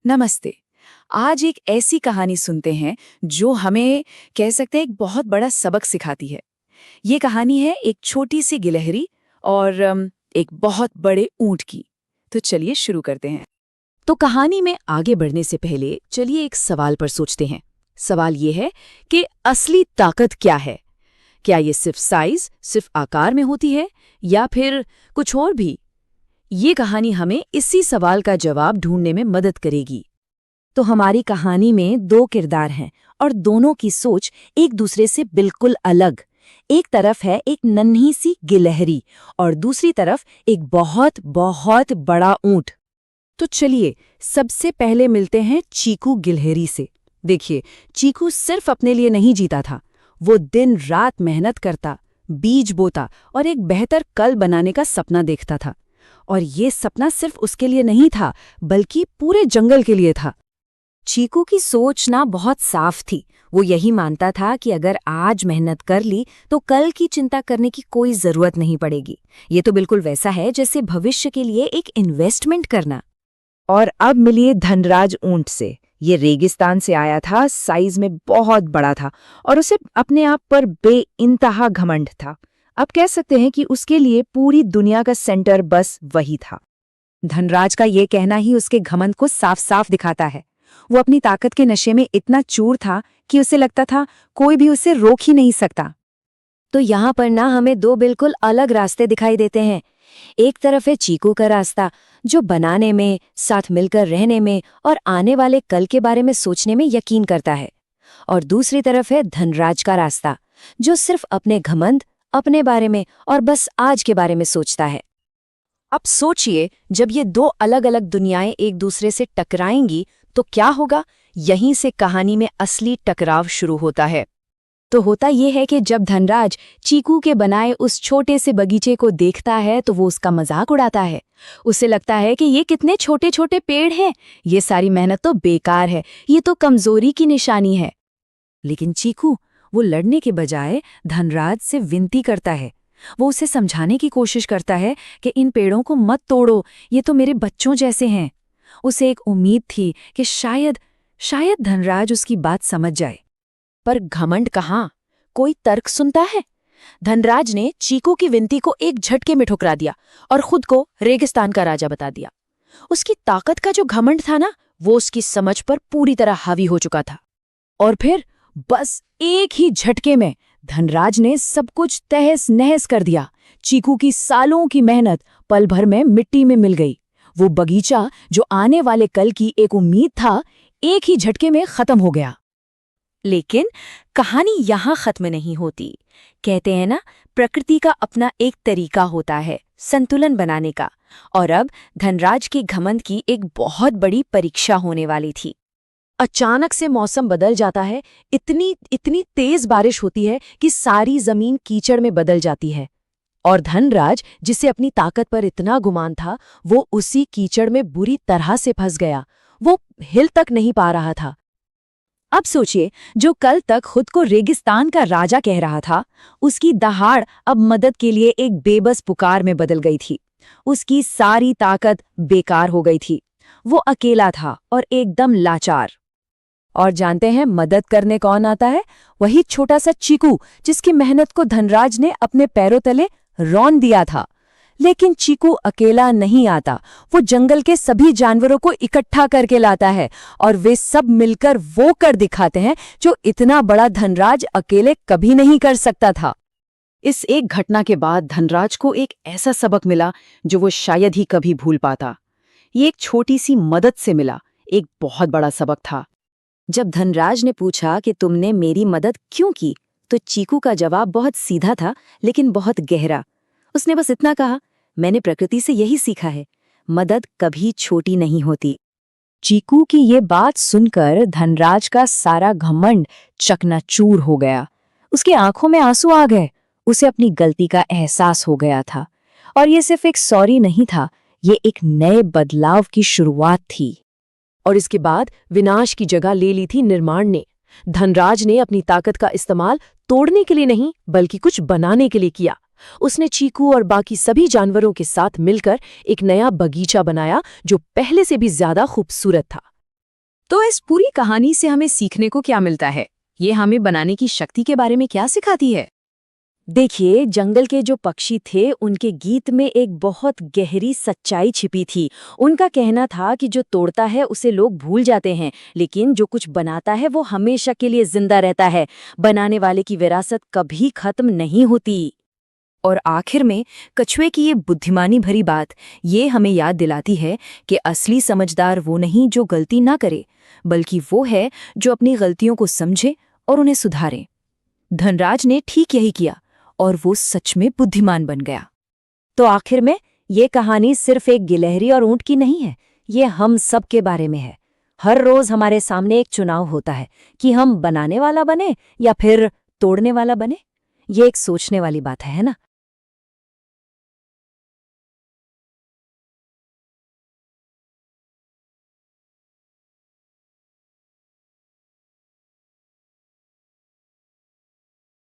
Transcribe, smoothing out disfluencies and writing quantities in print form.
नमस्ते। आज एक ऐसी कहानी सुनते हैं जो हमें कह सकते हैं एक बहुत बड़ा सबक सिखाती है। ये कहानी है एक छोटी सी गिलहरी और एक बहुत बड़े ऊंट की। तो चलिए शुरू करते हैं। तो कहानी में आगे बढ़ने से पहले चलिए एक सवाल पर सोचते हैं। सवाल ये है कि असली ताकत क्या है? क्या ये सिर्फ साइज, सिर्फ आकार में होती है या फिर कुछ और भी? ये कहानी हमें इसी सवाल का जवाब ढूंढने में मदद करेगी। तो हमारी कहानी में दो किरदार हैं और दोनों की सोच एक दूसरे से बिल्कुल अलग। एक तरफ है एक नन्ही सी गिलहरी और दूसरी तरफ एक बहुत बहुत बड़ा ऊंट। तो चलिए सबसे पहले मिलते हैं चीकू गिलहरी से। देखिए, चीकू सिर्फ अपने लिए नहीं जीता था। वो दिन रात मेहनत करता, बीज बोता और एक बेहतर कल बनाने का सपना देखता था। और ये सपना सिर्फ उसके लिए नहीं था, बल्कि पूरे जंगल के लिए था। चीकू की सोच ना बहुत साफ थी। वो यही मानता था कि अगर आज मेहनत कर ली तो कल की चिंता करने की कोई जरूरत नहीं पड़ेगी। ये तो बिल्कुल वैसा है जैसे भविष्य के लिए एक इन्वेस्टमेंट करना। और अब मिलिए धनराज ऊंट से। ये रेगिस्तान से आया था, साइज में बहुत बड़ा था और उसे अपने आप पर बेइंतहा घमंड था। अब कह सकते हैं कि उसके लिए पूरी दुनिया का सेंटर बस वही था। धनराज का ये कहना ही उसके घमंड को साफ साफ दिखाता है। वो अपनी ताकत के नशे में इतना चूर था कि उसे लगता था कोई भी उसे रोक ही नहीं सकता। तो यहाँ पर ना हमें दो बिल्कुल अलग रास्ते दिखाई देते हैं। एक तरफ है चीकू का रास्ता, जो बनाने में, साथ मिलकर रहने में और आने वाले कल के बारे में सोचने में यकीन करता है। और दूसरी तरफ है धनराज का रास्ता, जो सिर्फ अपने घमंड, अपने बारे में और बस आज के बारे में सोचता है। अब सोचिए, जब ये दो अलग अलग दुनियाएं एक दूसरे से टकराएंगी तो क्या होगा? यहीं से कहानी में असली टकराव शुरू होता है। तो होता ये है कि जब धनराज चीकू के बनाए उस छोटे से बगीचे को देखता है तो वो उसका मजाक उड़ाता है। उसे लगता है कि ये कितने छोटे छोटे पेड़ हैं, ये सारी मेहनत तो बेकार है, ये तो कमजोरी की निशानी है। लेकिन चीकू वो लड़ने के बजाय धनराज से विनती करता है। वो उसे समझाने की कोशिश करता है कि इन पेड़ों को मत तोड़ो, ये तो मेरे बच्चों जैसे हैं। उसे एक उम्मीद थी कि शायद धनराज उसकी बात समझ जाए। पर घमंड कहाँ, कोई तर्क सुनता है? धनराज ने चीकू की विनती को एक झटके में ठुकरा दिया और खुद को रेगिस्तान का राजा बता दिया। उसकी ताकत का जो घमंड था ना, वो उसकी समझ पर पूरी तरह हावी हो चुका था। और फिर बस एक ही झटके में धनराज ने सब कुछ तहस नहस कर दिया। चीकू की सालों की मेहनत पल भर में मिट्टी में मिल गई। वो बगीचा जो आने वाले कल की एक उम्मीद था, एक ही झटके में खत्म हो गया। लेकिन कहानी यहाँ खत्म नहीं होती। कहते हैं ना, प्रकृति का अपना एक तरीका होता है संतुलन बनाने का। और अब धनराज के घमंड की एक बहुत बड़ी परीक्षा होने वाली थी। अचानक से मौसम बदल जाता है। इतनी तेज बारिश होती है कि सारी जमीन कीचड़ में बदल जाती है। और धनराज, जिसे अपनी ताकत पर इतना गुमान था, वो उसी कीचड़ में बुरी तरह से फंस गया। वो हिल तक नहीं पा रहा था। अब सोचिए, जो कल तक खुद को रेगिस्तान का राजा कह रहा था, उसकी दहाड़ अब मदद के लिए एक बेबस पुकार में बदल गई थी। उसकी सारी ताकत बेकार हो गई थी। वो अकेला था और एकदम लाचार। और जानते हैं मदद करने कौन आता है? वही छोटा सा चीकू, जिसकी मेहनत को धनराज ने अपने पैरों तले रौंद दिया था। लेकिन चीकू अकेला नहीं आता। वो जंगल के सभी जानवरों को इकट्ठा करके लाता है और वे सब मिलकर वो कर दिखाते हैं जो इतना बड़ा धनराज अकेले कभी नहीं कर सकता था। इस एक घटना के बाद धनराज को एक ऐसा सबक मिला जो वो शायद ही कभी भूल पाता। ये एक छोटी सी मदद से मिला, एक बहुत बड़ा सबक था। जब धनराज ने पूछा कि तुमने मेरी मदद क्यों की, तो चीकू का जवाब बहुत सीधा था लेकिन बहुत गहरा। उसने बस इतना कहा, मैंने प्रकृति से यही सीखा है, मदद कभी छोटी नहीं होती। चीकू की ये बात सुनकर धनराज का सारा घमंड चकनाचूर हो गया। उसकी आंखों में आंसू आ गए। उसे अपनी गलती का एहसास हो गया था। और ये सिर्फ एक सॉरी नहीं था, ये एक नए बदलाव की शुरुआत थी। और इसके बाद विनाश की जगह ले ली थी निर्माण ने। धनराज ने अपनी ताकत का इस्तेमाल तोड़ने के लिए नहीं, बल्कि कुछ बनाने के लिए किया। उसने चीकू और बाकी सभी जानवरों के साथ मिलकर एक नया बगीचा बनाया जो पहले से भी ज्यादा खूबसूरत था। तो इस पूरी कहानी से हमें सीखने को क्या मिलता है? ये हमें बनाने की शक्ति के बारे में क्या सिखाती है? देखिए, जंगल के जो पक्षी थे उनके गीत में एक बहुत गहरी सच्चाई छिपी थी। उनका कहना था कि जो तोड़ता है उसे लोग भूल जाते हैं, लेकिन जो कुछ बनाता है वो हमेशा के लिए जिंदा रहता है। बनाने वाले की विरासत कभी खत्म नहीं होती। और आखिर में कछुए की ये बुद्धिमानी भरी बात ये हमें याद दिलाती है कि असली समझदार वो नहीं जो गलती ना करे, बल्कि वो है जो अपनी गलतियों को समझे और उन्हें सुधारे। धनराज ने ठीक यही किया और वो सच में बुद्धिमान बन गया। तो आखिर में ये कहानी सिर्फ एक गिलहरी और ऊंट की नहीं है, ये हम सब के बारे में है। हर रोज हमारे सामने एक चुनाव होता है कि हम बनाने वाला बने या फिर तोड़ने वाला बने। ये एक सोचने वाली बात है ना।